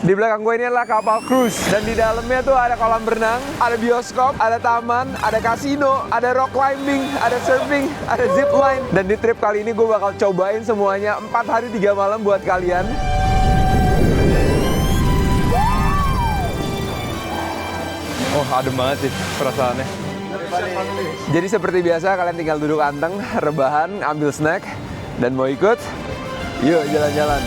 Di belakang gue ini adalah kapal cruise. Dan di dalamnya tuh ada kolam renang, ada bioskop, ada taman, ada kasino, ada rock climbing, ada surfing, ada zip line. Dan di trip kali ini gue bakal cobain semuanya 4 hari 3 malam buat kalian. Oh, adem banget sih perasaannya. Jadi seperti biasa kalian tinggal duduk anteng, rebahan, ambil snack, dan mau ikut? Yuk jalan-jalan.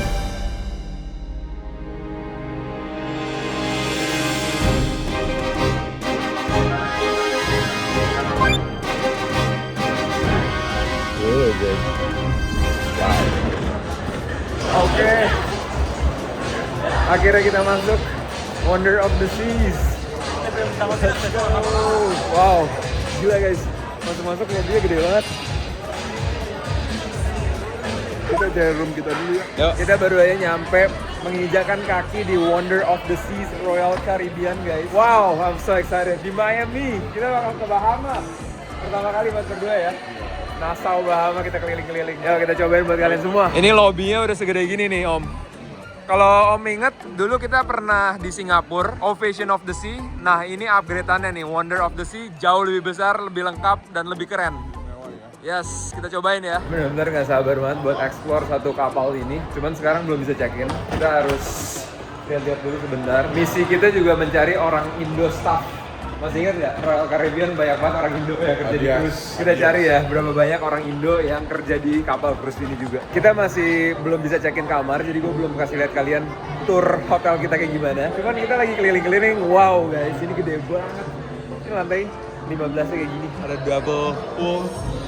Oke, akhirnya kita masuk Wonder of the Seas. Wow, gila guys, masuk-masuk mobilnya gede banget. Kita cari room kita dulu ya. Yuk. Kita baru aja nyampe menginjakan kaki di Wonder of the Seas Royal Caribbean guys. Wow, I'm so excited. Di Miami, kita bakal ke Bahamas. Pertama kali buat berdua ya. Nassau, Bahama, kita keliling-keliling. Yuk kita cobain buat kalian semua. Ini lobbynya udah segede gini nih Om. Kalau Om inget, dulu kita pernah di Singapura, Ovation of the Sea. Nah ini upgrade-annya nih, Wonder of the Sea. Jauh lebih besar, lebih lengkap, dan lebih keren. Yes, kita cobain ya. Bener-bener gak sabar banget buat explore satu kapal ini. Cuman sekarang belum bisa check-in. Kita harus lihat-lihat dulu sebentar. Misi kita juga mencari orang Indo staff. Masih ingat nggak, Royal Caribbean banyak banget orang Indo yang kerja di cruise. Kita cari ya, berapa banyak orang Indo yang kerja di kapal cruise ini juga. Kita masih belum bisa check-in kamar, jadi gue belum kasih lihat kalian tour hotel kita kayak gimana. Cuman kita lagi keliling-keliling, wow guys, ini gede banget. Ini lantai 15-nya kayak gini. Ada double pool,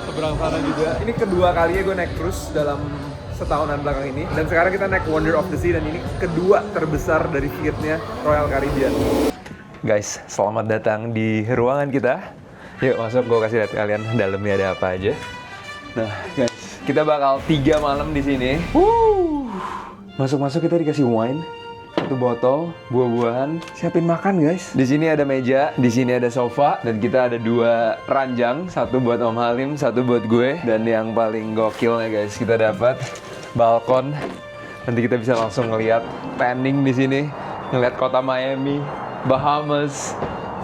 seberang sana juga. Ini kedua kalinya gue naik cruise dalam setahunan belakang ini. Dan sekarang kita naik Wonder of the Sea, dan ini kedua terbesar dari fleetnya Royal Caribbean. Guys, selamat datang di ruangan kita. Yuk masuk, gue kasih lihat kalian dalamnya ada apa aja. Nah guys, kita bakal 3 malam di sini. Masuk-masuk kita dikasih wine, 1 botol, buah-buahan, siapin makan guys. Di sini ada meja, di sini ada sofa, dan kita ada 2 ranjang, 1 buat Om Halim, 1 buat gue. Dan yang paling gokilnya guys, kita dapat balkon. Nanti kita bisa langsung ngeliat tanning di sini, ngeliat kota Miami, Bahamas.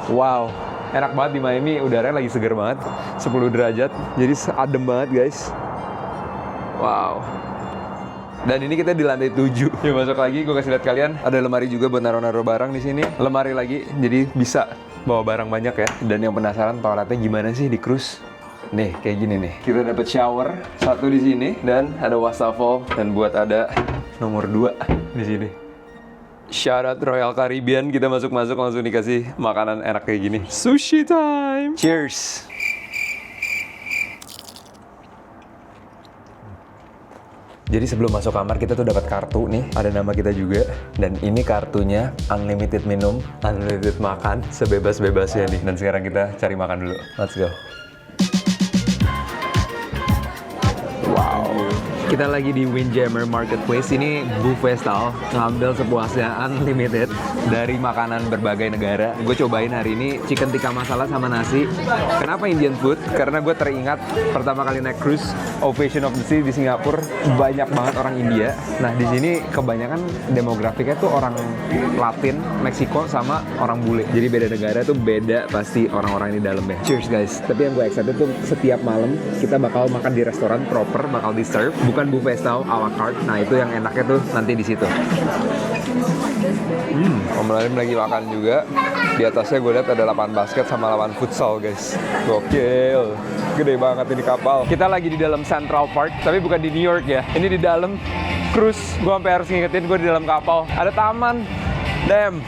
Wow, enak banget di Miami, udaranya lagi seger banget, 10 derajat, jadi adem banget guys. Wow. Dan ini kita di lantai 7. Yuk masuk lagi, gue kasih lihat kalian. Ada lemari juga buat naruh-naruh barang di sini. Lemari lagi, jadi bisa bawa barang banyak ya. Dan yang penasaran toiletnya gimana sih di cruise? Nih, kayak gini nih. Kita dapat shower 1 di sini, dan ada wastafel, dan buat ada nomor 2 di sini. Syarat Royal Caribbean, kita masuk-masuk langsung dikasih makanan enak kayak gini. Sushi time! Cheers! Jadi sebelum masuk kamar kita tuh dapat kartu nih, ada nama kita juga. Dan ini kartunya unlimited minum, unlimited makan, sebebas-bebasnya nih. Dan sekarang kita cari makan dulu. Let's go! Wow! Kita lagi di Windjammer Marketplace, ini buffet style, ngambil sepuasnya unlimited dari makanan berbagai negara. Gue cobain hari ini chicken tikka masala sama nasi. Kenapa Indian food? Karena gue teringat pertama kali naik cruise Ovation of the Sea di Singapura, banyak banget orang India. Nah di sini kebanyakan demografiknya tuh orang Latin, Meksiko sama orang bule. Jadi beda negara tuh beda pasti orang-orang di dalamnya. Cheers guys. Tapi yang gue excited tuh setiap malam kita bakal makan di restoran proper, bakal di serve. Bukan buffet style a la carte. Nah itu yang enaknya tuh nanti di situ. Om Lalim lagi makan juga. Di atasnya gue lihat ada lapangan basket sama lapangan futsal guys. Gokil. Gede banget ini kapal. Kita lagi di dalam Central Park, tapi bukan di New York ya. Ini di dalam cruise. Gue sampai harus ngingetin gue di dalam kapal. Ada taman. Damn.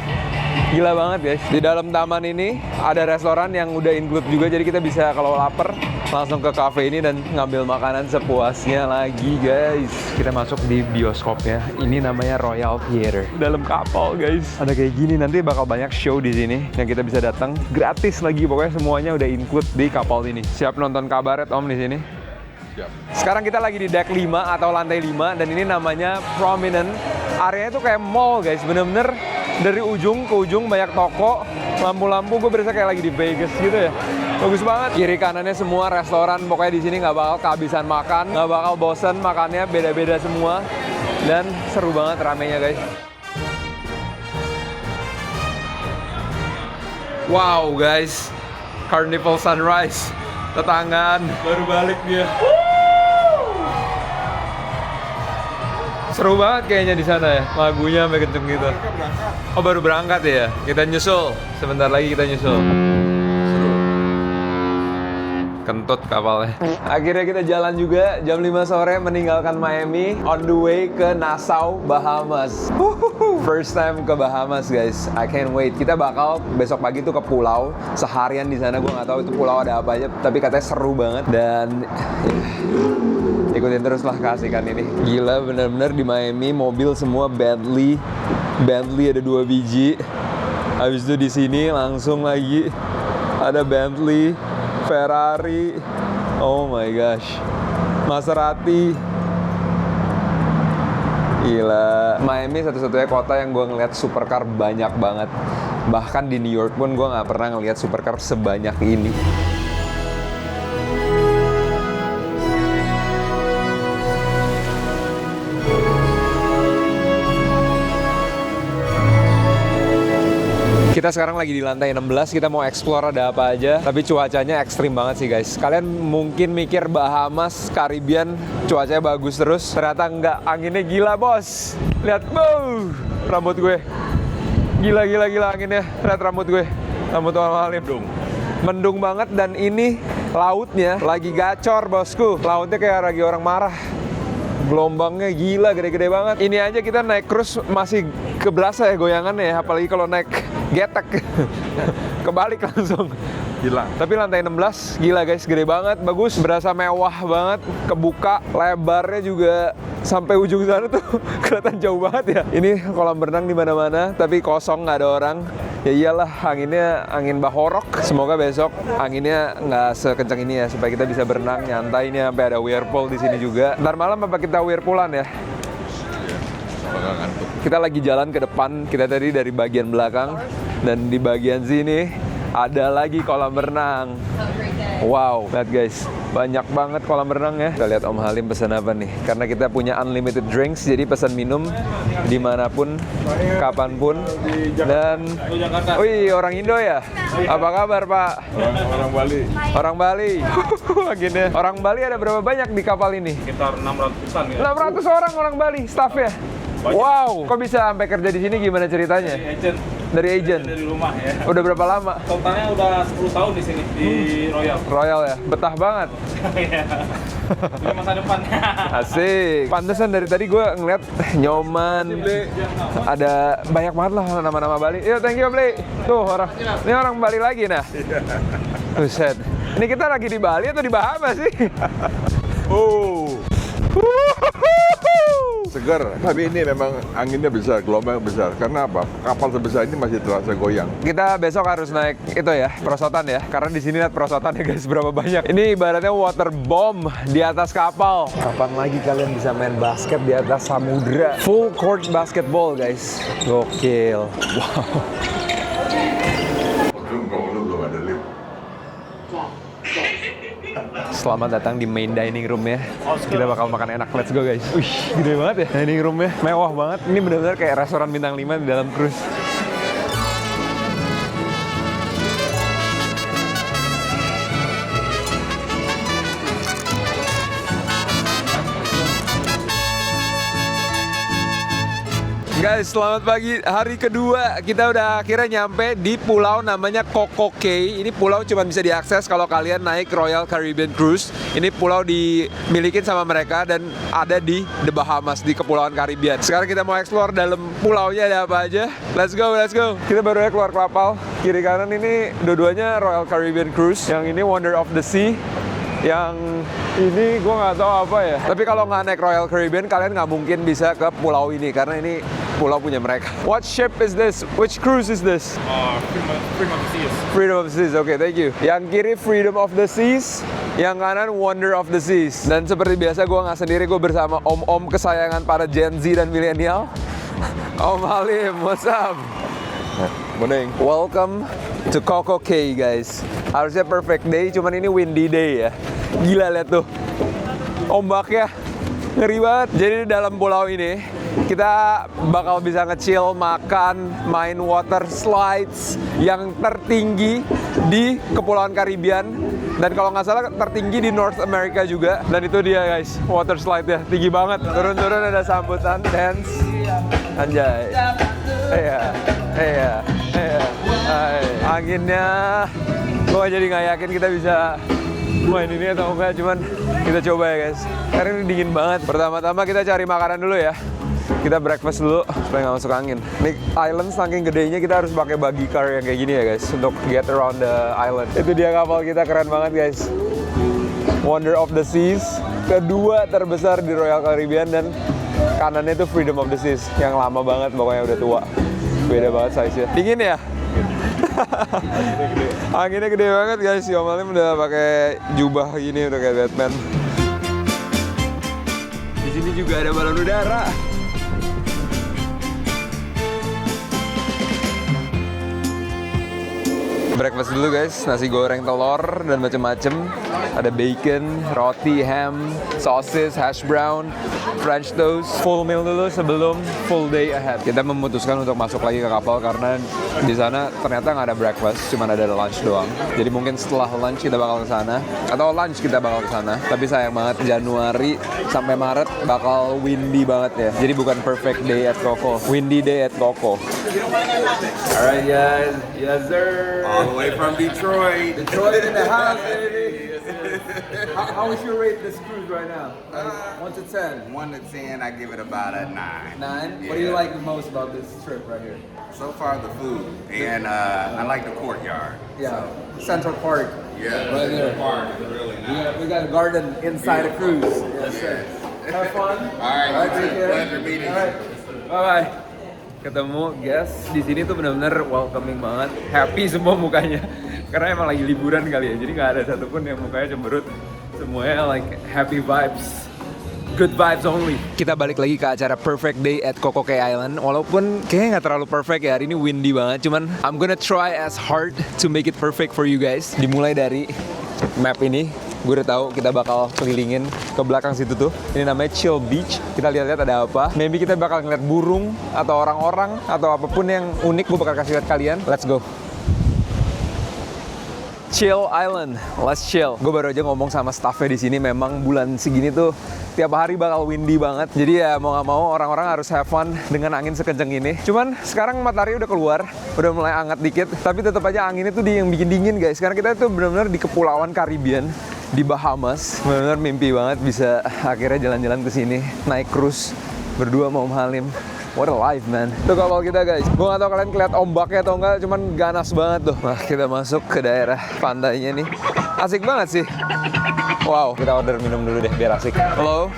Gila banget guys. Di dalam taman ini ada restoran yang udah include juga. Jadi kita bisa kalau lapar langsung ke cafe ini dan ngambil makanan sepuasnya lagi guys. Kita masuk di bioskopnya. Ini namanya Royal Theater. Dalam kapal guys. Ada kayak gini, nanti bakal banyak show di sini yang kita bisa datang gratis lagi. Pokoknya semuanya udah include di kapal ini. Siap nonton kabaret Om di sini? Siap. Sekarang kita lagi di deck 5 atau lantai 5 dan ini namanya Prominent. Areanya tuh kayak mall guys, bener-bener dari ujung ke ujung banyak toko, lampu-lampu. Gue berasa kayak lagi di Vegas gitu ya. Bagus banget. Kiri kanannya semua restoran. Pokoknya di sini nggak bakal kehabisan makan, nggak bakal bosen, makannya beda-beda semua. Dan seru banget ramenya guys. Wow guys, Carnival Sunrise, tetanggaan baru balik dia. Seru banget kayaknya di sana ya, lagunya sampai kenceng gitu. Oh baru berangkat ya, kita nyusul, sebentar lagi kita nyusul. Seru. Kentut kapalnya. Akhirnya kita jalan juga jam 5 sore meninggalkan Miami, on the way ke Nassau, Bahamas. First time ke Bahamas guys, I can't wait. Kita bakal besok pagi tuh ke pulau, seharian di sana. Gue nggak tahu itu pulau ada apa aja, tapi katanya seru banget dan ikutin terus lah keasikan ini. Gila bener-bener di Miami mobil semua Bentley ada 2 biji. Habis itu di sini langsung lagi ada Bentley, Ferrari, oh my gosh, Maserati. Gila, Miami satu-satunya kota yang gue ngeliat supercar banyak banget. Bahkan di New York pun gue nggak pernah ngeliat supercar sebanyak ini. Kita sekarang lagi di lantai 16, kita mau explore ada apa aja. Tapi cuacanya ekstrim banget sih guys. Kalian mungkin mikir Bahamas, Caribbean, cuacanya bagus terus. Ternyata enggak, anginnya gila bos. Lihat, wow, rambut gue. Gila anginnya. Lihat rambut gue. Rambut Om Halim. Mendung banget dan ini lautnya lagi gacor bosku. Lautnya kayak lagi orang marah. Gelombangnya gila, gede-gede banget. Ini aja kita naik cruise masih keberasa ya goyangannya ya. Apalagi kalau naik getek. Kebalik langsung. Gila. Tapi lantai 16, gila guys, gede banget, bagus. Berasa mewah banget, kebuka. Lebarnya juga sampai ujung sana tuh kelihatan jauh banget ya. Ini kolam berenang di mana-mana, tapi kosong, nggak ada orang. Ya iyalah, anginnya angin bahorok. Semoga besok anginnya nggak sekencang ini ya, supaya kita bisa berenang nyantai. Ini sampai ada whirlpool di sini juga. Ntar malam apa kita whirlpoolan ya? Kita lagi jalan ke depan, kita tadi dari bagian belakang, dan di bagian sini ada lagi kolam renang. Wow, lihat guys, banyak banget kolam renang ya. Kita lihat Om Halim pesan apa nih, karena kita punya unlimited drinks, jadi pesan minum dimanapun, kapanpun. Dan, wih, orang Indo ya? Apa kabar Pak? Orang Bali. Orang Bali. Gini. Orang Bali ada berapa banyak di kapal ini? Sekitar 600-an ya. 600 orang Bali, staffnya. Wow, kok bisa sampai kerja di sini, gimana ceritanya? Dari agent. Dari rumah ya. Udah berapa lama? Totalnya udah 10 tahun di sini di Royal. Royal ya, betah banget. Iya. Ini masa depan. Asik. Pantesan dari tadi gue ngeliat Nyoman. Ada banyak banget lah nama-nama Bali. Yo, thank you Bli. Tuh orang, ini orang Bali lagi nah. Buset. Ini kita lagi di Bali atau di Bahamas sih? Oh. Segar, tapi ini memang anginnya besar, gelombang besar. Karena apa? Kapal sebesar ini masih terasa goyang. Kita besok harus naik itu ya, perosotan ya. Karena di sini lihat perosotan ya guys, berapa banyak. Ini ibaratnya water bomb di atas kapal. Kapan lagi kalian bisa main basket di atas samudra? Full court basketball guys. Gokil. Wow. Belum ada lift. Selamat datang di main dining room ya. Kita bakal makan enak, let's go guys. Wih, gede banget ya dining roomnya, mewah banget. Ini benar-benar kayak restoran bintang 5 di dalam cruise. Guys, selamat pagi. Hari kedua kita udah akhirnya nyampe di pulau namanya Coco Cay. Ini pulau cuma bisa diakses kalau kalian naik Royal Caribbean Cruise. Ini pulau dimilikin sama mereka dan ada di The Bahamas, di Kepulauan Caribbean. Sekarang kita mau explore dalam pulaunya ada apa aja. Let's go, let's go. Kita baru aja keluar kapal. Kiri kanan ini dua-duanya Royal Caribbean Cruise. Yang ini Wonder of the Sea. Yang ini gue nggak tahu apa ya. Tapi kalau nggak naik Royal Caribbean, kalian nggak mungkin bisa ke pulau ini karena ini pulau punya mereka. What ship is this? Which cruise is this? Freedom of the Seas. Freedom of the Seas. Oke, thank you. Yang kiri Freedom of the Seas, yang kanan Wonder of the Seas. Dan seperti biasa gue nggak sendiri, gue bersama om-om kesayangan para Gen Z dan milenial. Om Halim, what's up? Morning. Welcome to Coco Cay guys. Harusnya perfect day, cuman ini windy day ya. Gila lihat tuh, ombaknya ngeri banget. Jadi di dalam pulau ini Kita bakal bisa nge-chill, makan, main water slides yang tertinggi di Kepulauan Karibian. Dan kalau nggak salah tertinggi di North America juga. Dan itu dia guys, water slide-nya. Tinggi banget. Turun-turun ada sambutan, dance. Anjay. Iya. Anginnya, gue jadi nggak yakin kita bisa main ini atau enggak. Cuman kita coba ya guys. Karena ini dingin banget. Pertama-tama kita cari makanan dulu ya. Kita breakfast dulu supaya nggak masuk angin. Ini island saking gedenya kita harus pakai buggy car yang kayak gini ya guys untuk get around the island. Itu dia kapal kita, keren banget guys. Wonder of the Seas, kedua terbesar di Royal Caribbean, dan kanannya itu Freedom of the Seas yang lama banget, pokoknya udah tua. Beda banget size-nya. Dingin ya? Anginnya gede banget guys. Si Om Alim udah pakai jubah gini, udah kayak Batman. Di sini juga ada balon udara. Breakfast dulu guys, nasi goreng telur dan macem-macem. Ada bacon, roti, ham, sosis, hash brown, French toast. Full meal dulu sebelum full day ahead. Kita memutuskan untuk masuk lagi ke kapal karena di sana ternyata nggak ada breakfast, cuma ada lunch doang. Jadi mungkin setelah lunch kita bakal ke sana, atau lunch kita bakal ke sana. Tapi sayang banget Januari sampai Maret bakal windy banget ya. Jadi bukan perfect day at Coco, windy day at Coco. Alright guys, yes sir. All the way from Detroit. Detroit in the house, baby. How would you rate this cruise right now? 1 to 10. 1 to 10, I give it about a 9. 9. What do you like the most about this trip right here? So far, the food, and I like the courtyard. Yeah, Central Park. Yeah, Right there. Park is really nice. We got a garden inside a cruise. Yes, sir. Have fun. All right, take care. pleasure meeting you. All right. Bye bye. Ketemu guys di sini tuh benar-benar welcoming banget, happy semua mukanya, karena emang lagi liburan kali ya, jadi nggak ada satupun yang mukanya cemberut, semuanya like happy vibes, good vibes only. Kita balik lagi ke acara Perfect Day at Coco Cay Island, walaupun kayaknya nggak terlalu perfect ya, hari ini windy banget, cuman I'm gonna try as hard to make it perfect for you guys. Dimulai dari map ini. Gue udah tahu kita bakal kelilingin ke belakang situ tuh. Ini namanya Chill Beach. Kita lihat-lihat ada apa. Maybe kita bakal ngeliat burung atau orang-orang atau apapun yang unik. Gue bakal kasih lihat kalian. Let's go. Chill Island, let's chill. Gue baru aja ngomong sama staffnya di sini. Memang bulan segini tuh tiap hari bakal windy banget. Jadi ya mau nggak mau orang-orang harus have fun dengan angin sekenceng ini. Cuman sekarang matahari udah keluar, udah mulai hangat dikit. Tapi tetap aja anginnya tuh yang bikin dingin guys. Karena kita tuh benar-benar di Kepulauan Karibian di Bahamas. Benar-benar mimpi banget bisa akhirnya jalan-jalan ke sini, naik cruise berdua sama Om Halim. What a life, man. Tuh kapal kita, guys. Gue gak tau kalian kelihatan ombaknya atau enggak, cuman ganas banget tuh. Nah, kita masuk ke daerah pantainya nih. Asik banget sih. Wow, kita order minum dulu deh, biar asik. Hello,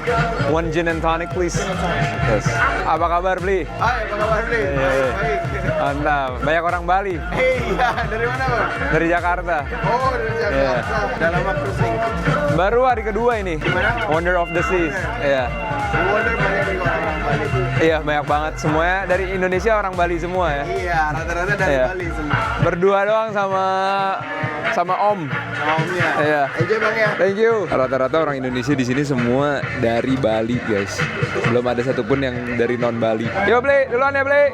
one gin and tonic, please. Yes. Apa kabar, Bli? Hai, apa kabar, Bli? Baik. Mantap. Banyak orang Bali. Iya, dari mana, Bang? Dari Jakarta. Oh, dari Jakarta. Dalam waktu singkat. Baru hari kedua ini. Gimana? Wonder of the Seas. Iya. Di Wonder banyak juga orang Bali. Iya, banyak banget. Semuanya dari Indonesia, orang Bali semua ya. Iya, rata-rata dari Iya. Bali semua. Berdua doang sama Om. Omnya. Iya. Enjoy, Bang ya. Thank you. Rata-rata orang Indonesia di sini semua dari Bali, guys. Belum ada satupun yang dari non Bali. Yo, Bli, duluan ya, Bli.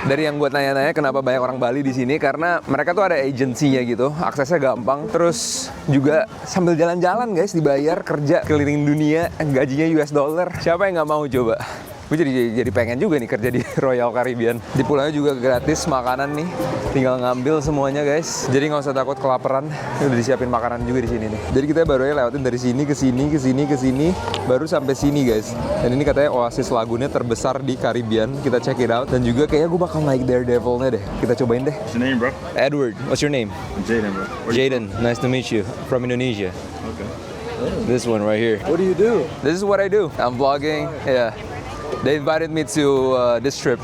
Dari yang buat nanya-nanya kenapa banyak orang Bali di sini, karena mereka tuh ada agensinya gitu, aksesnya gampang, terus juga sambil jalan-jalan guys, dibayar, kerja keliling dunia, gajinya US dollar. Siapa yang nggak mau coba? Gue jadi pengen juga nih kerja di Royal Caribbean. Di pulaunya juga gratis makanan nih, tinggal ngambil semuanya guys. Jadi nggak usah takut kelaparan. Udah disiapin makanan juga di sini nih. Jadi kita baru aja lewatin dari sini ke sini, ke sini, ke sini, baru sampai sini guys. Dan ini katanya oasis lagunya terbesar di Caribbean. Kita check it out. Dan juga kayaknya gue bakal naik Daredevil-nya deh. Kita cobain deh. What's your name, bro? Edward, what's your name? I'm Jaden, bro. Jaden, nice to meet you. From Indonesia. Okay. This one right here. What do you do? This is what I do. I'm vlogging. Yeah. They invited me to this trip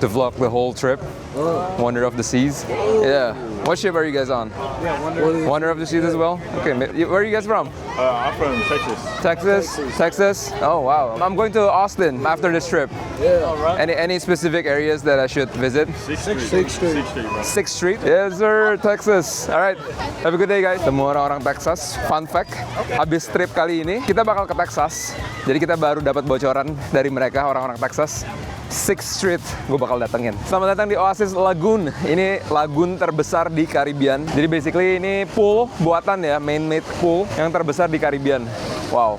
to vlog the whole trip. Wonder of the Seas. Yeah. What ship are you guys on? Yeah, Wonder. Wonder of the Seas as well? Okay. Where are you guys from? I'm from Texas. Texas. Oh wow. I'm going to Austin after this trip. Yeah. All right. Any specific areas that I should visit? 6th Street. 6th Street? Yes sir, Texas. Alright, have a good day guys. Temu orang-orang Texas. Fun fact, habis trip kali ini kita bakal ke Texas. Jadi kita baru dapat bocoran dari mereka orang-orang Texas. 6th Street gue bakal datengin. Selamat datang di Oasis Lagoon. Ini lagoon terbesar di Caribbean. Jadi basically ini pool buatan ya, man-made pool yang terbesar di Caribbean. Wow,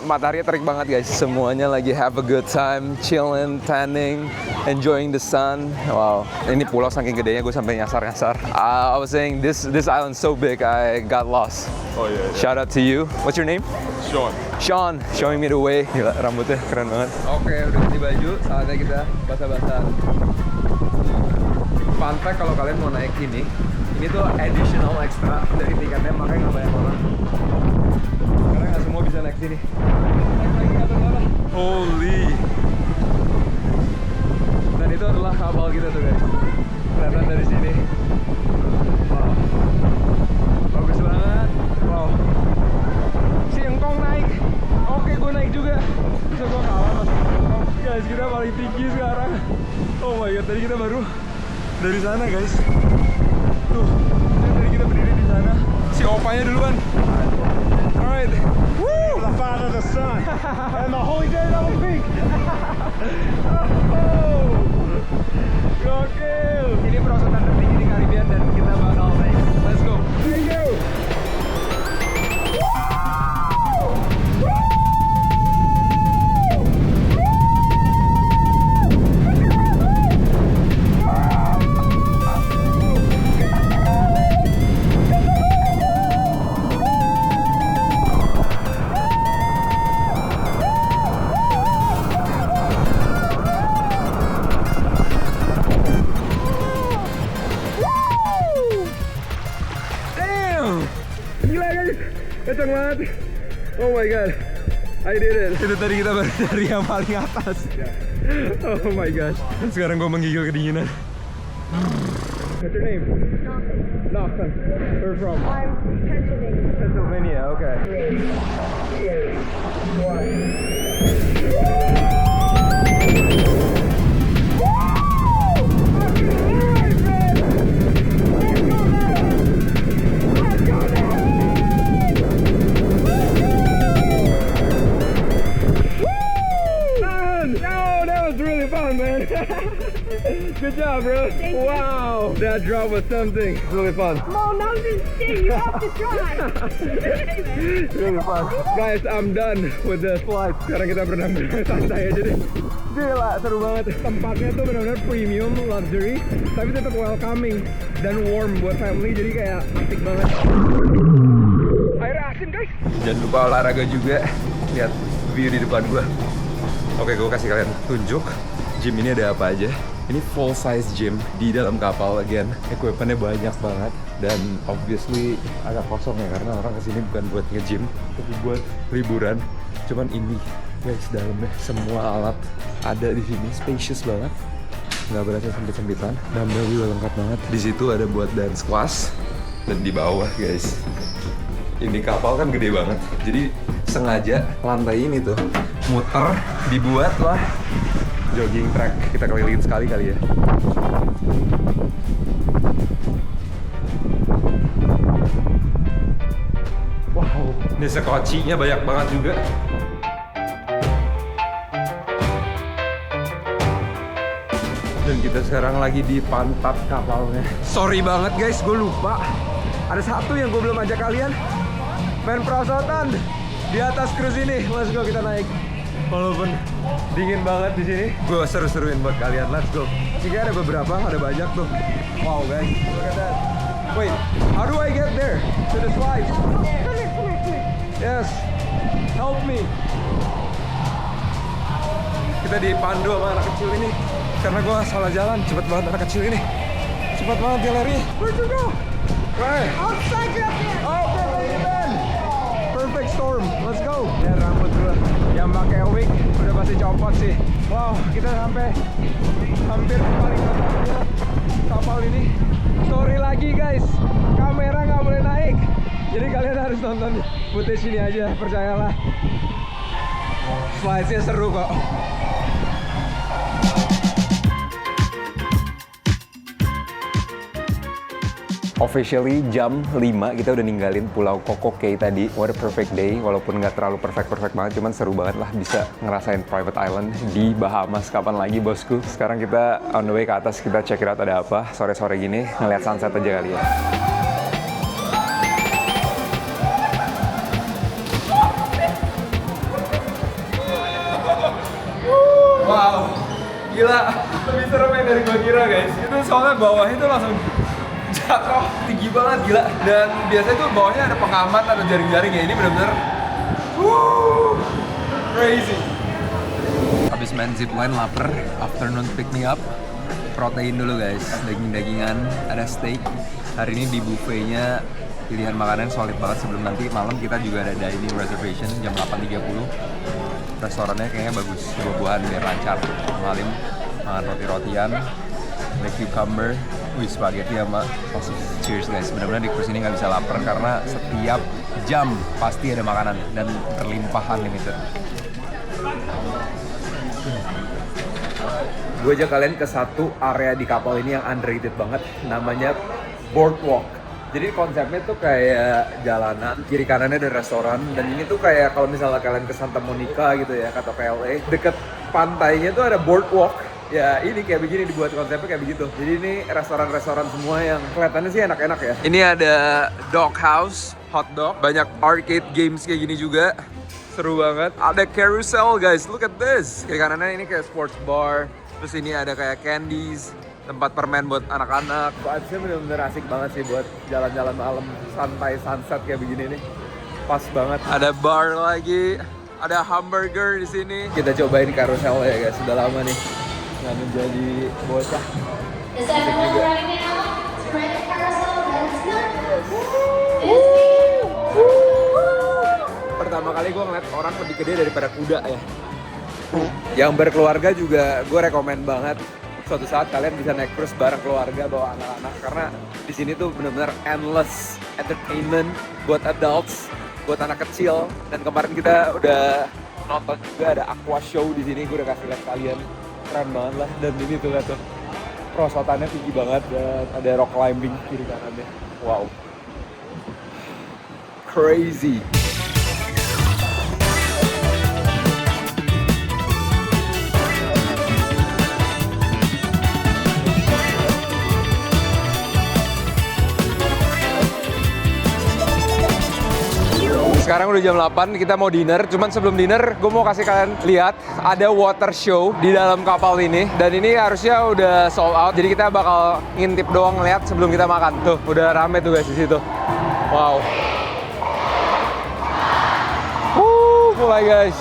matahari terik banget guys. Semuanya lagi have a good time, chilling, tanning, enjoying the sun. Wow, ini pulau saking gedenya gue sampai nyasar-nyasar. I was saying this island so big I got lost. Oh yeah. Shout out to you. What's your name? Sean, showing me the way. Gila, rambutnya keren banget. Oke, udah ganti baju, saatnya kita basah-basahan. Fun fact, kalau kalian mau naik ini tuh additional extra dari tiketnya, makanya nggak banyak orang. Karena nggak semua bisa naik sini. Naik lagi ke atas sana. Holy. Dan itu adalah kapal kita tuh guys. Kelihatan dari sini. Wow. Bagus banget. Wow. Si Engkong naik. Oke, gue naik juga. Bisa gue kalah mas Engkong. Guys, kita paling tinggi sekarang. Oh my god, tadi kita baru dari sana guys. Tuh, tadi kita berdiri di sana. Si opanya duluan. Alright. Woo! The father of the sun. And the holy day of the week. Oh. Gokil. Ini perosotan tertinggi di Caribbean dan kita bakal naik. Let's go. Thank you. Kenceng banget. Oh my god, I did it. Itu tadi kita baru dari yang paling atas. Oh my gosh. Sekarang gue menggigil kedinginan. What's your name? Nathan. Where from? I'm Pennsylvania. Pennsylvania, okay. 3, 2, 1. No, that was really fun, man. Good job, bro. Thank you. Wow, that drop was something. Really fun. No, no, this thing. You have to try. Really fun. Guys, I'm done with the flight. Sekarang kita berenang-berenang santai aja deh. Gila, seru banget. Tempatnya tuh benar-benar premium, luxury, tapi tetap welcoming dan warm buat family. Jadi kayak asik banget. Air asin, guys. Jangan lupa olahraga juga. Lihat view di depan gua. Oke, gue kasih kalian tunjuk gym ini ada apa aja. Ini full size gym di dalam kapal, again. Equipmentnya banyak banget dan obviously agak kosong ya karena orang kesini bukan buat nge-gym, tapi buat liburan. Cuman ini guys, dalamnya semua alat ada di sini, spacious banget, nggak berasa sempit-sempitan. Dumbbell juga lengkap banget. Di situ ada buat dance class dan di bawah guys. Ini kapal kan gede banget, jadi sengaja lantai ini tuh muter, dibuat lah jogging track. Kita kelilingin sekali kali ya. Wow, ini sekocinya banyak banget juga. Dan kita sekarang lagi di pantat kapalnya. Sorry banget guys, gue lupa. Ada satu yang gue belum ajak kalian. Main perosotan di atas cruise ini. Let's go, kita naik. Walaupun dingin banget di sini, gue seru-seruin buat kalian. Let's go. Jika ada beberapa, ada banyak tuh. Wow guys, look at that. Wait, how do I get there to the slides? Come here. Yes, help me. Kita dipandu sama anak kecil ini karena gue salah jalan. Cepet banget anak kecil ini. Cepet banget dia lari. Where'd you go? Right. Outside your bed. Oh, perfect event. Perfect storm. Let's go. Ya rambut gue yang pakai wig udah pasti copot sih. Wow, kita sampai hampir paling atasnya kapal ini. Sorry lagi guys, kamera nggak boleh naik. Jadi kalian harus nonton footage ini aja, percayalah. Slides-nya seru kok. Officially jam 5 kita udah ninggalin Pulau Koko Cay tadi. What a perfect day, walaupun nggak terlalu perfect banget, cuman seru banget lah bisa ngerasain private island di Bahamas. Kapan lagi bosku? Sekarang kita on the way ke atas, kita check it out ada apa. Sore-sore gini ngeliat sunset aja kali ya. Wow, gila, lebih serem yang dari gua kira guys. Itu soalnya bawahnya itu langsung jatuh tinggi banget, gila. Dan biasanya tuh bawahnya ada pengamat atau jaring-jaring ya. Ini bener-bener crazy. Habis main zipline lapar, afternoon pick me up. Protein dulu guys, daging-dagingan, ada steak. Hari ini di buffetnya pilihan makanan solid banget. Sebelum nanti malam kita juga ada dining reservation jam 8.30. Restorannya kayaknya bagus, buah-buahan biar lancar. Malam makan roti-rotian, ada cucumber, spaghetti sama sosis. Cheers guys, benar-benar di cruise ini nggak bisa lapar karena setiap jam pasti ada makanan dan berlimpah unlimited. Gue ajak kalian ke satu area di kapal ini yang underrated banget, namanya boardwalk. Jadi konsepnya tuh kayak jalanan, kiri kanannya ada restoran, dan ini tuh kayak kalau misalnya kalian ke Santa Monica gitu ya, atau ke LA, deket pantainya tuh ada boardwalk. Ya ini kayak begini, dibuat konsepnya kayak begitu. Jadi ini restoran-restoran semua yang kelihatannya sih enak-enak ya. Ini ada dog house, hot dog, banyak arcade games kayak gini juga. Seru banget. Ada carousel guys, look at this. Kiri kanannya ini kayak sports bar. Terus ini ada kayak candies, tempat permen buat anak-anak. Vibes-nya bener-bener asik banget sih buat jalan-jalan malam, santai sunset kayak begini nih. Pas banget. Ada bar lagi, ada hamburger di sini. Kita cobain carousel ya guys, sudah lama nih nggak menjadi bocah. Is everyone ready now to ride the carousel? Let's go. Pertama kali gue ngeliat orang lebih gede daripada kuda ya. Yang berkeluarga juga gue rekomen banget. Suatu saat kalian bisa naik cruise bareng keluarga bawa anak-anak, karena di sini tuh benar-benar endless entertainment buat adults, buat anak kecil. Dan kemarin kita udah nonton juga ada aqua show di sini, gue udah kasih lihat kalian. Keren banget lah, dan ini tuh lihat tuh perosotannya tinggi banget dan ada rock climbing kiri kanannya. Wow, crazy. Sekarang udah jam 8, kita mau dinner. Cuman sebelum dinner, gue mau kasih kalian lihat ada water show di dalam kapal ini. Dan ini harusnya udah sold out, jadi kita bakal ngintip doang ngeliat sebelum kita makan. Tuh, udah rame tuh guys di situ. Wow. Mulai guys.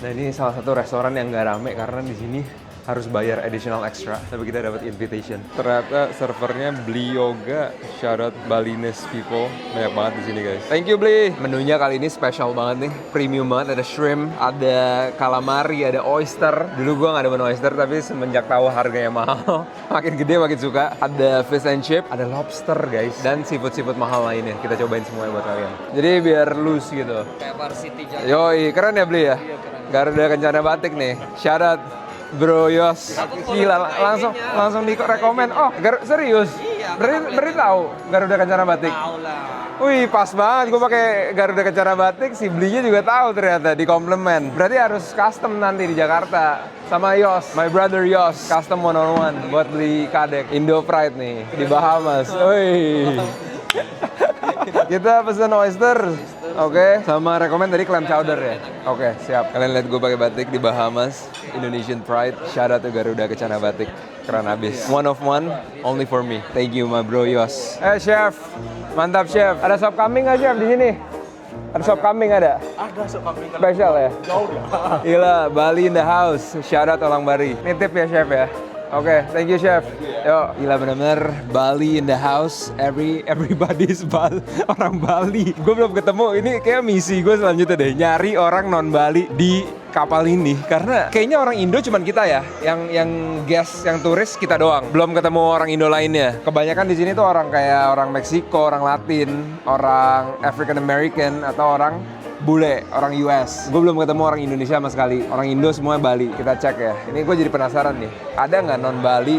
Nah ini salah satu restoran yang nggak rame karena di sini harus bayar additional extra, tapi kita dapat invitation. Ternyata servernya Bli Yoga, shout out Balinese people, banyak banget di sini guys. Thank you Bli. Menunya kali ini special banget nih, premium banget. Ada shrimp, ada calamari, ada oyster. Dulu gua nggak ada menu oyster, tapi semenjak tahu harganya mahal, makin gede makin suka. Ada fish and chip, ada lobster guys, dan seafood mahal lainnya. Kita cobain semuanya buat kalian. Jadi biar loose gitu. Kayak varsity jalan. Yoi, keren ya Bli ya? Iya, keren. Garuda Kencana Batik nih. Shout out Bro Yos. Gila, langsung di rekomen. Oh, serius? Iya. Beri tahu Garuda Kencana Batik. Tahu lah. Wih, pas banget. Gue pakai Garuda Kencana Batik, si Blinya juga tahu ternyata di komplement. Berarti harus custom nanti di Jakarta sama Yos, my brother Yos, custom 101 buat beli kadek Indo Pride nih di Bahamas. Wih. Kita pesen oyster. Oke, sama rekomen tadi clam chowder ya. Oke, siap. Kalian lihat gue pakai batik di Bahamas, Indonesian Pride. Shout out to Garuda Kencana Batik. Keren abis. One of one, only for me. Thank you my bro Yos. Chef. Mantap chef. Ada sop kambing nggak chef di sini? Ada sop kambing ada? Ada sop kambing. Spesial ya? Jauh ya. Gila, Bali in the house. Shout out orang Bali. Nitip ya chef ya. Oke, thank you chef. Yo, gila bener-bener Bali in the house. Everybody's orang Bali. Gue belum ketemu. Ini kayak misi gue selanjutnya deh. Nyari orang non Bali di kapal ini. Karena kayaknya orang Indo cuman kita ya. Yang guest, yang turis kita doang. Belum ketemu orang Indo lainnya. Kebanyakan di sini tuh orang kayak orang Meksiko, orang Latin, orang African American atau orang bule, orang US. Gue belum ketemu orang Indonesia sama sekali. Orang Indo semuanya Bali. Kita cek ya. Ini gue jadi penasaran nih. Ada nggak non Bali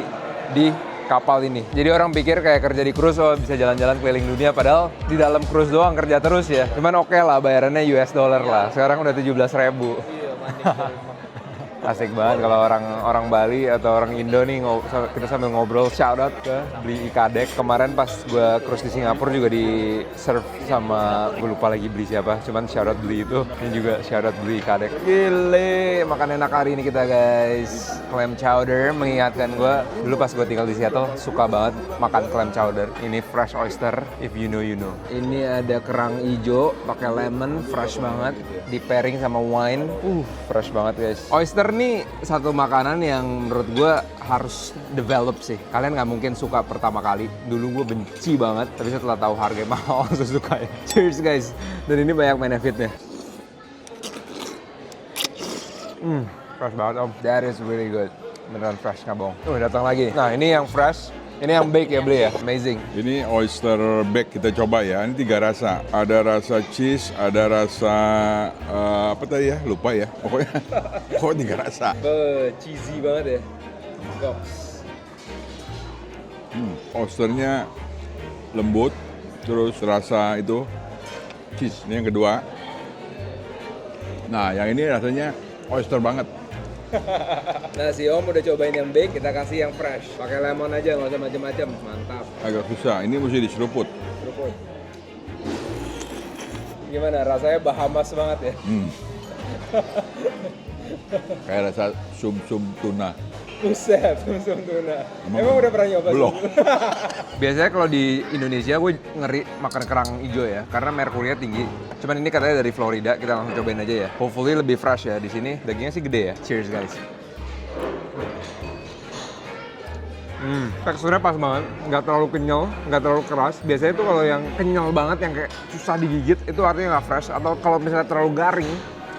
di kapal ini? Jadi orang pikir kayak kerja di cruise, oh bisa jalan-jalan keliling dunia. Padahal di dalam cruise doang kerja terus ya. Cuman oke lah bayarannya US dollar lah. Sekarang udah 17.000. Asik banget kalau orang Bali atau orang Indo nih kita sambil ngobrol. Shout out ke beli Ikadek. Kemarin pas gue cruise di Singapura juga di serve sama, gue lupa lagi beli siapa. Cuman shout out beli itu. Ini juga shout out beli Ikadek. Gile, makan enak hari ini kita guys. Clam chowder mengingatkan gue dulu pas gue tinggal di Seattle suka banget makan clam chowder. Ini fresh oyster, if you know you know. Ini ada kerang hijau pakai lemon, fresh banget. Di pairing sama wine, fresh banget guys. Oyster nih satu makanan yang menurut gue harus develop sih. Kalian nggak mungkin suka pertama kali. Dulu gue benci banget, tapi setelah tahu harganya mahal langsung suka ya. Cheers guys. Dan ini banyak benefitnya. Fresh banget om. That is really good. Beneran fresh nggak bohong. Datang lagi. Nah ini yang fresh. Ini yang bake ya beli ya, amazing. Ini oyster bake kita coba ya. Ini 3 rasa. Ada rasa cheese, ada rasa apa tadi ya? Lupa ya. Pokoknya 3 rasa. Cheesy banget ya. Oysternya lembut, terus rasa itu cheese. Ini yang kedua. Nah, yang ini rasanya oyster banget. Nah si Om udah cobain yang bake, kita kasih yang fresh. Pakai lemon aja, nggak usah macem-macem. Mantap. Agak susah. Ini mesti diseruput. Seruput. Gimana? Rasanya Bahamas banget ya? Kayak rasa sum-sum tuna. Buset, sum-sum tuna. Emang udah pernah nyoba? Belum. Biasanya kalau di Indonesia gue ngeri makan kerang hijau ya, karena merkurinya tinggi. Cuman ini katanya dari Florida, kita langsung cobain aja ya. Hopefully lebih fresh ya di sini. Dagingnya sih gede ya. Cheers guys. Teksturnya pas banget, nggak terlalu kenyal, nggak terlalu keras. Biasanya tuh kalau yang kenyal banget, yang kayak susah digigit, itu artinya nggak fresh. Atau kalau misalnya terlalu garing,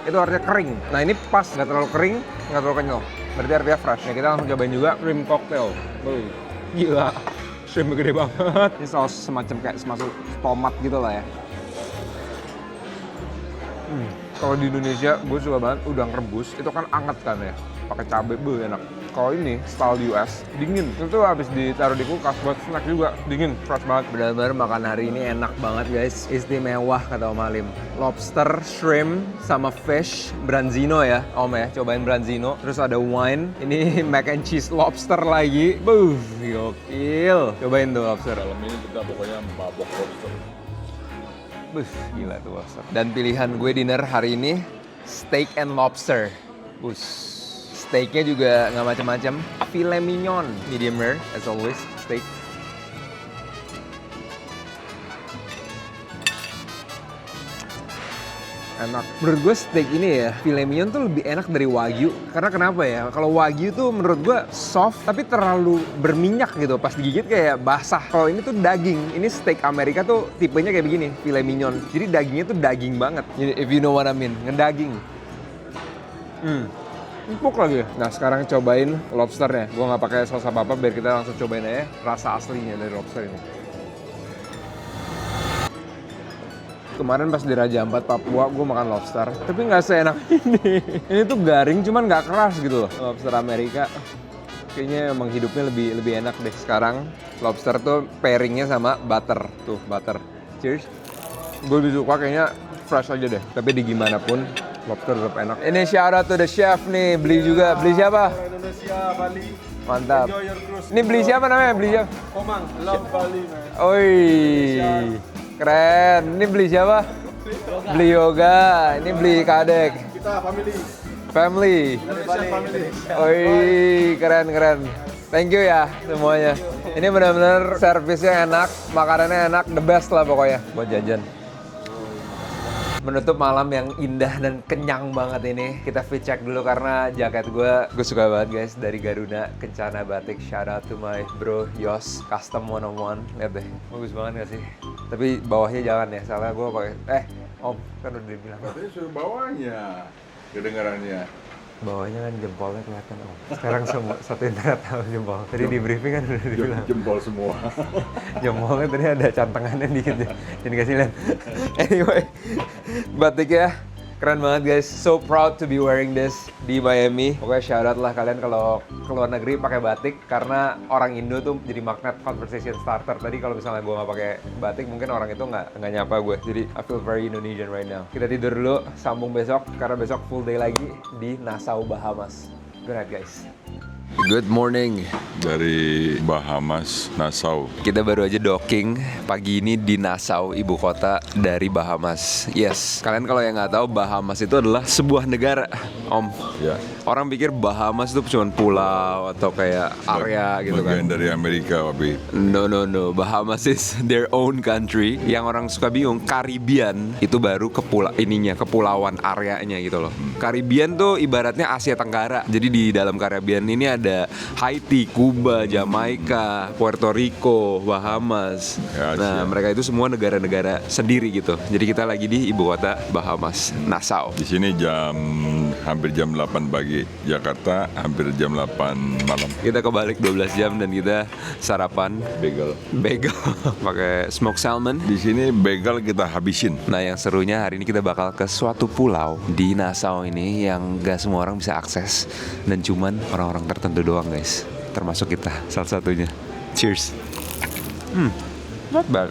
itu artinya kering. Nah ini pas, nggak terlalu kering, nggak terlalu kenyal. Berarti artinya fresh. Nah kita langsung cobain juga shrimp cocktail. Gila, shrimp gede banget. Ini saus semacam kayak semacam tomat gitu lah ya. Kalau di Indonesia, gue suka banget udang rebus. Itu kan anget kan ya, pakai cabai, enak. Kalau ini style US, dingin. Itu habis ditaruh di kulkas buat snack juga, dingin, fresh banget. Benar-benar makan hari ini enak banget guys. Istimewa kata Om Halim. Lobster, shrimp, sama fish, branzino ya Om ya. Cobain branzino. Terus ada wine. Ini mac and cheese lobster lagi. Gokil. Cobain tuh lobster. Dalam ini kita pokoknya mabok lobster. Gila tuh lobster. Dan pilihan gue dinner hari ini steak and lobster. Steaknya juga nggak macam-macam. Filet mignon, medium rare as always. Steak. Enak. Menurut gue steak ini ya, filet mignon tuh lebih enak dari wagyu. Karena kenapa ya? Kalau wagyu tuh menurut gue soft tapi terlalu berminyak gitu. Pas digigit kayak basah. Kalau ini tuh daging. Ini steak Amerika tuh tipenya kayak begini, filet mignon. Jadi dagingnya tuh daging banget. If you know what I mean, ngedaging. Empuk lagi. Nah sekarang cobain lobsternya. Gue nggak pakai saus apa-apa biar kita langsung cobain aja rasa aslinya dari lobster ini. Kemarin pas di Raja Ampat, Papua, gue makan lobster. Tapi nggak seenak ini. Ini tuh garing, cuman nggak keras gitu loh. Lobster Amerika, kayaknya emang hidupnya lebih enak deh. Sekarang lobster tuh pairingnya sama butter. Tuh, butter. Cheers. Gue lebih suka kayaknya fresh aja deh. Tapi di gimana pun, lobster tetap enak. Ini shout out to the chef nih, beli juga. Beli siapa? Indonesia, Bali. Mantap. Enjoy your cruise. Ini beli siapa namanya? Beli siapa? Komang, love Bali, man. Oi, keren. Ini beli siapa? Beli Yoga. Ini beli Kadek. Kita family. Family. Indonesia family. Oi, keren. Thank you ya semuanya. Ini benar-benar servisnya enak, makanannya enak, the best lah pokoknya buat jajan. menutup malam yang indah dan kenyang banget ini, kita fit check dulu karena jaket gue suka banget guys, dari Garuda Kencana Batik. Shout out to my bro Yos Custom 101. Lihat deh, bagus banget gak sih? Tapi bawahnya jangan ya, soalnya gue pakai Om kan udah dibilang. Katanya suruh bawahnya, kedengarannya. Bawahnya kan jempolnya kelihatan Om. Sekarang semua satu internet tahu jempol. Tadi di briefing kan udah dibilang. Jempol semua. Jempolnya tadi ada cantengannya dikit ya. Ini kasih lihat. Anyway, batiknya keren banget guys. So proud to be wearing this di Miami. Pokoknya shout out lah kalian kalau keluar negeri pakai batik, karena orang Indo tuh jadi magnet conversation starter. Tadi kalau misalnya gue nggak pakai batik, mungkin orang itu nggak nyapa gue. Jadi I feel very Indonesian right now. Kita tidur dulu, sambung besok karena besok full day lagi di Nassau, Bahamas. Good night guys. Good morning. Dari Bahamas, Nassau. Kita baru aja docking pagi ini di Nassau, ibu kota dari Bahamas. Yes, kalian kalau yang nggak tahu, Bahamas itu adalah sebuah negara, Om. Ya. Orang pikir Bahamas itu cuma pulau atau kayak area gitu kan. Bagian dari Amerika, tapi No. Bahamas is their own country. Yang orang suka bingung, Caribbean itu baru kepulauan areanya gitu loh. Caribbean tuh ibaratnya Asia Tenggara. Jadi di dalam Caribbean ini ada Haiti, Cuba, Jamaika, Puerto Rico, Bahamas. Ya, Nah, mereka itu semua negara-negara sendiri gitu. Jadi kita lagi di ibu kota Bahamas, Nassau. di sini hampir jam 8 pagi. Jakarta hampir jam 8 malam. Kita kebalik 12 jam dan kita sarapan Bagel. pakai smoked salmon. Di sini bagel kita habisin. Nah, yang serunya hari ini kita bakal ke suatu pulau di Nassau ini yang gak semua orang bisa akses, dan cuman orang-orang tertentu doang guys, termasuk kita salah satunya. Cheers. Not bad.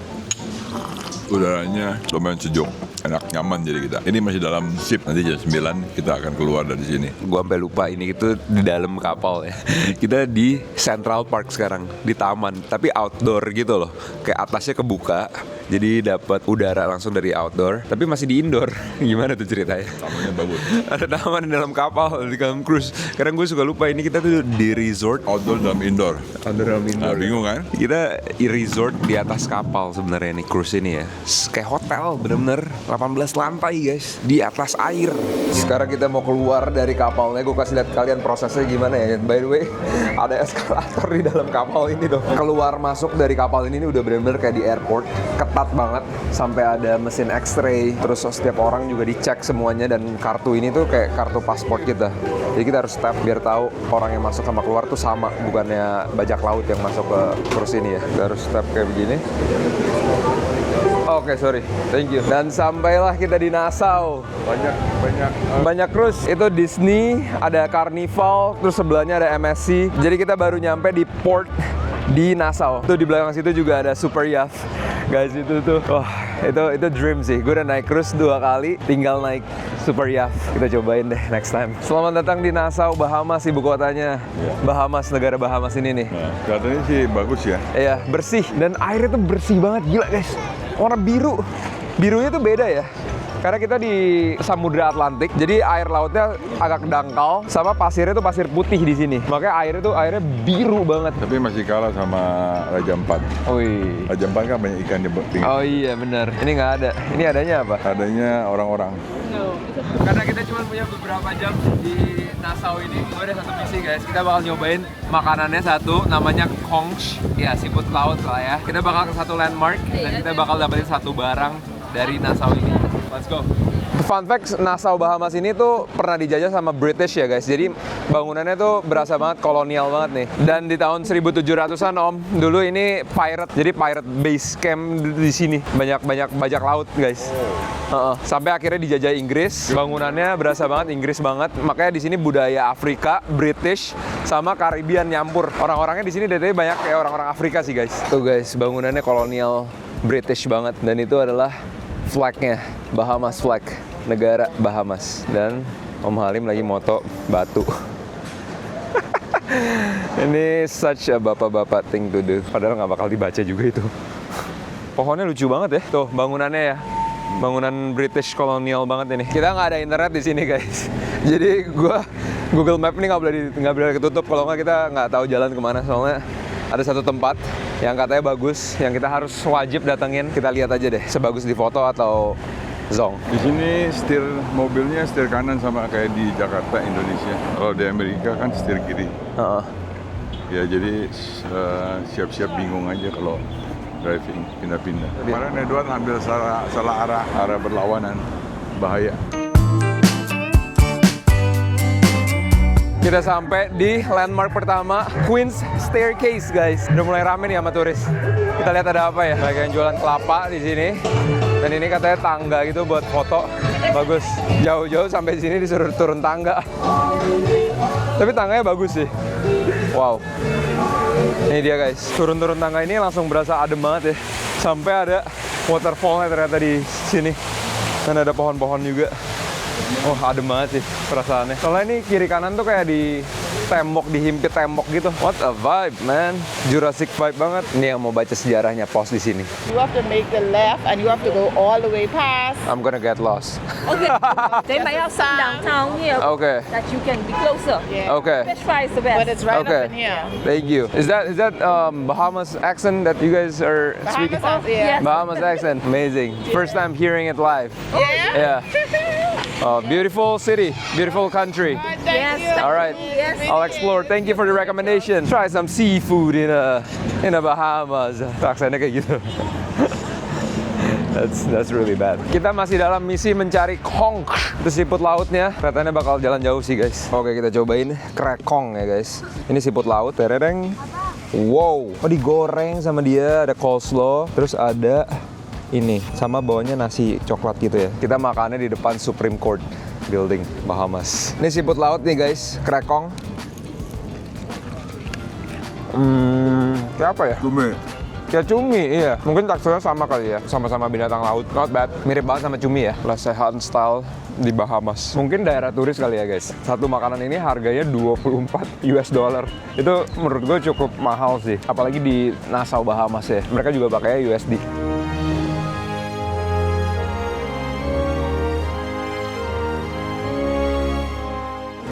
Udaranya lumayan sejuk, enak, nyaman jadi kita. Ini masih dalam ship, nanti jam 9 kita akan keluar dari sini. Gua sampai lupa ini itu di dalam kapal ya. Kita di Central Park sekarang, di taman, tapi outdoor gitu loh. Kayak atasnya kebuka, jadi dapat udara langsung dari outdoor, tapi masih di indoor. Gimana tuh ceritanya? Tamannya bagus. Ada taman di dalam kapal, di dalam cruise. Kadang gue suka lupa ini kita tuh di resort. Outdoor dalam indoor. Outdoor dalam Nah, bingung kan? Kita resort di atas kapal sebenarnya nih, cruise ini ya. Kayak hotel, bener-bener 18 lantai guys, di atas air. Sekarang kita mau keluar dari kapalnya, gue kasih lihat kalian prosesnya gimana ya. By the way, ada eskalator di dalam kapal ini dong. Keluar masuk dari kapal ini udah bener-bener kayak di airport, ketat banget. Sampai ada mesin X-ray, terus setiap orang juga dicek semuanya, dan kartu ini tuh kayak kartu paspor kita. Jadi kita harus tap biar tahu orang yang masuk sama keluar tuh sama, bukannya bajak laut yang masuk ke cruise ini ya. Kita harus tap kayak begini. Oke, sorry. Thank you. Dan sampailah kita di Nassau. Banyak cruise. Itu Disney, ada Carnival, terus sebelahnya ada MSC. Jadi kita baru nyampe di port di Nassau. Tuh di belakang situ juga ada super yacht. Guys, itu tuh. Wah, itu dream sih. Gue udah naik cruise 2 kali, tinggal naik super yacht. Kita cobain deh next time. Selamat datang di Nassau, Bahamas, ibu kotanya. Bahamas, negara Bahamas ini nih. Nah, kelihatannya sih bagus ya. Iya, bersih. Dan airnya tuh bersih banget, gila guys. Warna biru. Birunya tuh beda ya. Karena kita di Samudra Atlantik, jadi air lautnya agak dangkal, sama pasirnya tuh pasir putih di sini. Makanya airnya biru banget. Tapi masih kalah sama Raja Ampat. Wih. Raja Ampat kan banyak ikan di tinggi. Oh iya benar. Ini nggak ada. Ini adanya apa? Adanya orang-orang. Karena kita cuma punya beberapa jam di Nassau ini, gue ada satu misi guys. Kita bakal nyobain makanannya satu, namanya conch. Ya, seafood laut lah ya. Kita bakal ke satu landmark, dan kita bakal dapetin satu barang dari Nassau ini. Let's go. Fun fact, Nassau Bahamas ini tuh pernah dijajah sama British ya guys. Jadi bangunannya tuh berasa banget kolonial banget nih. Dan di tahun 1700-an Om, dulu ini pirate. Jadi pirate base camp di sini. Banyak bajak laut guys. Sampai akhirnya dijajah Inggris. Bangunannya berasa banget Inggris banget. Makanya di sini budaya Afrika, British, sama Caribbean nyampur. Orang-orangnya di sini dari banyak kayak orang-orang Afrika sih guys. Tuh guys, bangunannya kolonial British banget. Dan itu adalah flagnya, Bahamas flag, negara Bahamas. Dan Om Halim lagi moto batu. Ini such a bapak-bapak thing to do. Padahal nggak bakal dibaca juga itu. Pohonnya lucu banget ya. Tuh bangunannya ya. Bangunan British kolonial banget ini. Kita nggak ada internet di sini guys. Jadi Google Map ini nggak boleh ketutup. Kalau nggak kita nggak tahu jalan kemana. Soalnya ada satu tempat yang katanya bagus, yang kita harus wajib datengin. Kita lihat aja deh, sebagus di foto atau Zong. Di sini setir mobilnya setir kanan sama kayak di Jakarta, Indonesia. Kalau di Amerika kan setir kiri. Heeh. Ya jadi siap-siap bingung aja kalau driving pindah-pindah. Kemarin Edward ambil salah arah berlawanan, bahaya. Kita sampai di landmark pertama, Queen's Staircase, guys. Udah mulai rame nih sama turis. Kita lihat ada apa ya? Mereka yang jualan kelapa di sini. Dan ini katanya tangga gitu buat foto. Bagus. Jauh-jauh sampai sini disuruh turun tangga. Tapi tangganya bagus sih. Wow. Ini dia, guys. Turun-turun tangga ini langsung berasa adem banget ya. Sampai ada waterfallnya ternyata di sini. Dan ada pohon-pohon juga. Oh, adem banget sih perasaannya. Soalnya ini kiri kanan tuh kayak di tembok, dihimpit tembok gitu. What a vibe, man. Jurassic vibe banget. Ini yang mau baca sejarahnya pos di sini. You have to make the left and you have to go all the way past. I'm gonna get lost. Okay. Then by outside downtown here, Okay. that you can be closer. Yeah. Okay. Fish fry is the best. But it's right Okay. up in here. Thank you. Is that Bahamas accent that you guys are speaking? Bahamas, yeah. Bahamas accent. Amazing. First time hearing it live. Yeah? Yeah. Oh, beautiful city, beautiful country. Yes. All right, I'll explore. Thank you for the recommendation. Try some seafood in a Bahamas. Aksennya kayak gitu. That's really bad. Kita masih dalam misi mencari kong, itu siput lautnya. Katanya bakal jalan jauh sih, guys. Oke, kita cobain krekong ya, guys. Ini siput laut, tereng. Wow, oh digoreng sama dia, ada coleslaw, terus ada ini sama bawahnya nasi coklat gitu ya. Kita makannya di depan Supreme Court Building Bahamas. Ini siput laut nih, guys, krekong. Kayak apa ya? Cumi. Kayak cumi, iya. Mungkin teksturnya sama kali ya, sama-sama binatang laut. Not bad. Mirip banget sama cumi ya. Lesehan style di Bahamas. Mungkin daerah turis kali ya, guys. Satu makanan ini harganya 24 US dollar. Itu menurut gue cukup mahal sih. Apalagi di Nassau, Bahamas ya. Mereka juga pakai USD.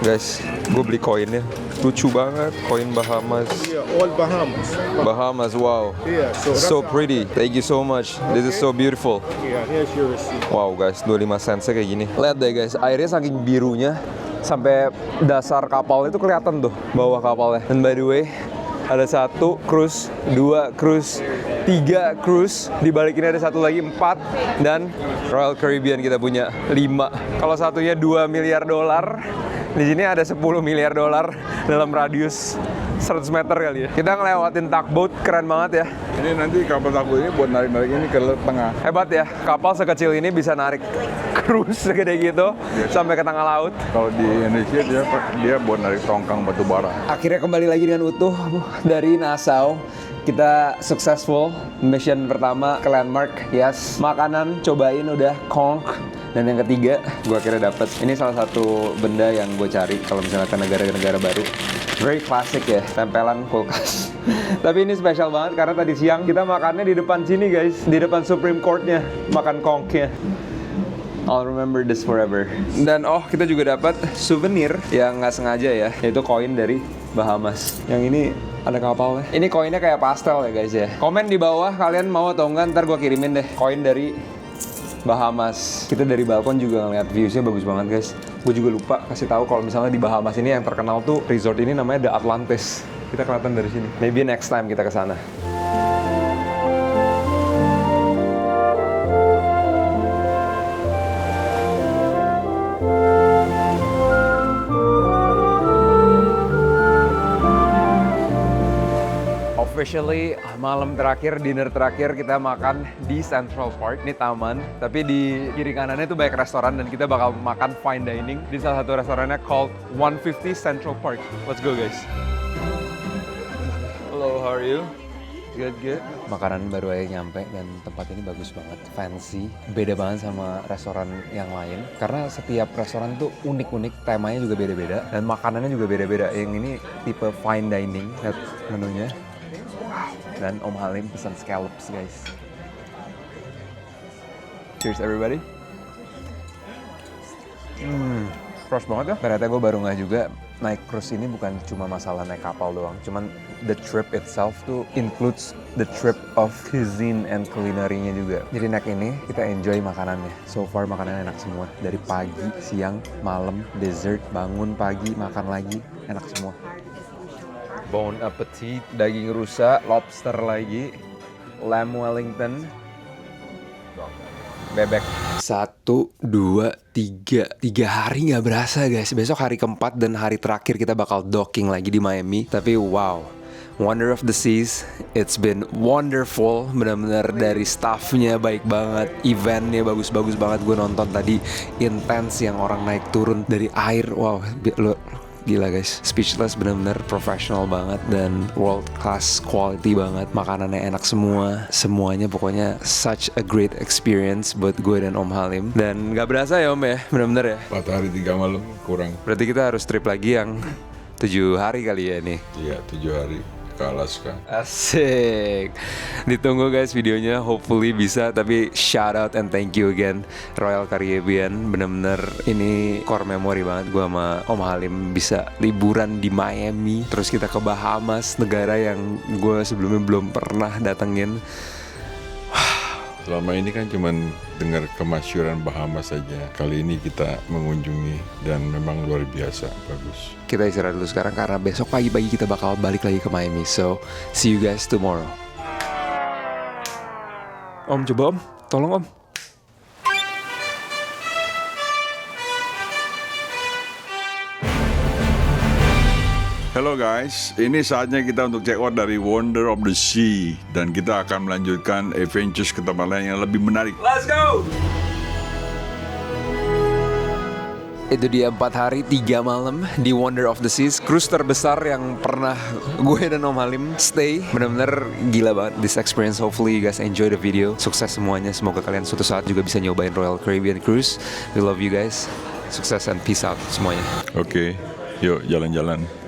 Guys, gue beli koinnya. Lucu banget, koin Bahamas. Yeah, all Bahamas. Bahamas, wow. Yeah, so that's So pretty. Thank you so much. This is so beautiful. yeah, here's your receipt. Wow, guys, 25 sensnya kayak gini. Lihat deh, guys, airnya saking birunya sampai dasar kapal itu kelihatan tuh, bawah kapalnya. Dan by the way, ada 1 cruise, 2 cruise, 3 cruise. Di balik ini ada 1 lagi, 4. Dan Royal Caribbean kita punya 5. Kalau satunya 2 miliar dolar, di sini ada 10 miliar dolar dalam radius 100 meter kali ya. Kita ngelewatin tugboat, keren banget ya. Ini nanti kapal tangguh ini buat narik-narik ini ke tengah. Hebat ya, kapal sekecil ini bisa narik cruise segede gitu sampai ke tengah laut. Kalau di Indonesia dia buat narik tongkang batu bara. Akhirnya kembali lagi dengan utuh dari Nassau. Kita successful mission pertama ke landmark, yes. Makanan cobain udah konk. Dan yang ketiga, gue akhirnya dapet. Ini salah satu benda yang gue cari kalau misalnya ke negara-negara baru. Very classic ya, tempelan kulkas. Tapi ini spesial banget karena tadi siang kita makannya di depan sini, guys. Di depan Supreme Court-nya, makan konknya. I'll remember this forever. Dan kita juga dapat souvenir yang nggak sengaja ya, yaitu koin dari Bahamas. Yang ini ada kapalnya. Ini koinnya kayak pastel ya, guys ya. Komen di bawah kalian mau atau enggak, ntar gue kirimin deh koin dari Bahamas. Kita dari balkon juga ngeliat viewsnya bagus banget, guys. Gue juga lupa kasih tahu kalau misalnya di Bahamas ini yang terkenal tuh resort ini namanya The Atlantis. Kita kelihatan dari sini. Maybe next time kita ke sana. Officially, malam terakhir, dinner terakhir kita makan di Central Park. Ini taman, tapi di kiri kanannya tuh banyak restoran dan kita bakal makan fine dining di salah satu restorannya called 150 Central Park. Let's go, guys. Hello, how are you? Good, good. Makanan baru aja nyampe dan tempat ini bagus banget, fancy. Beda banget sama restoran yang lain. Karena setiap restoran tuh unik-unik, temanya juga beda-beda. Dan makanannya juga beda-beda. Yang ini tipe fine dining, lihat menunya. Dan Om Halim pesan scallops, guys. Cheers everybody. Fresh banget ya. Ternyata gue baru nggak juga naik cruise ini bukan cuma masalah naik kapal doang, cuman the trip itself tuh includes the trip of cuisine and culinary-nya juga. Jadi naik ini kita enjoy makanannya. So far makanannya enak semua. Dari pagi, siang, malam, dessert, bangun pagi, makan lagi, enak semua. Bon appetit, daging rusa, lobster lagi, lamb wellington, bebek. 1, 2, 3 hari nggak berasa guys. Besok hari keempat dan hari terakhir kita bakal docking lagi di Miami. Tapi wow, Wonder of the Seas, it's been wonderful. Benar-benar dari staffnya baik banget, eventnya bagus-bagus banget. Gue nonton tadi intens yang orang naik turun dari air. Wow, gila guys, speechless, benar-benar profesional banget dan world class quality banget. Makanannya enak semua, semuanya pokoknya such a great experience buat gue dan Om Halim. Dan gak berasa ya Om ya, benar-benar ya. 4 hari 3 malam kurang. Berarti kita harus trip lagi yang 7 hari kali ya ini. Iya, 7 hari ke Alaska. Asik. Ditunggu guys videonya, hopefully bisa. Tapi shout out and thank you again Royal Caribbean. Bener-bener ini core memory banget gue sama Om Halim bisa liburan di Miami. Terus kita ke Bahamas, negara yang gue sebelumnya belum pernah datengin. Selama ini kan cuman dengar kemasyuran Bahamas saja. Kali ini kita mengunjungi dan memang luar biasa, bagus. Kita istirahat dulu sekarang karena besok pagi-pagi kita bakal balik lagi ke Miami. So, see you guys tomorrow. Om, coba Om, tolong Om. Hello guys, ini saatnya kita untuk check out dari Wonder of the Sea. Dan kita akan melanjutkan adventures ke tempat lain yang lebih menarik. Let's go! Itu dia 4 hari 3 malam di Wonder of the Seas, cruise terbesar yang pernah gue dan Om Halim stay. Bener-bener gila banget this experience. Hopefully you guys enjoy the video. Sukses semuanya, semoga kalian suatu saat juga bisa nyobain Royal Caribbean Cruise. We love you guys. Sukses and peace out semuanya. Oke, yuk jalan-jalan.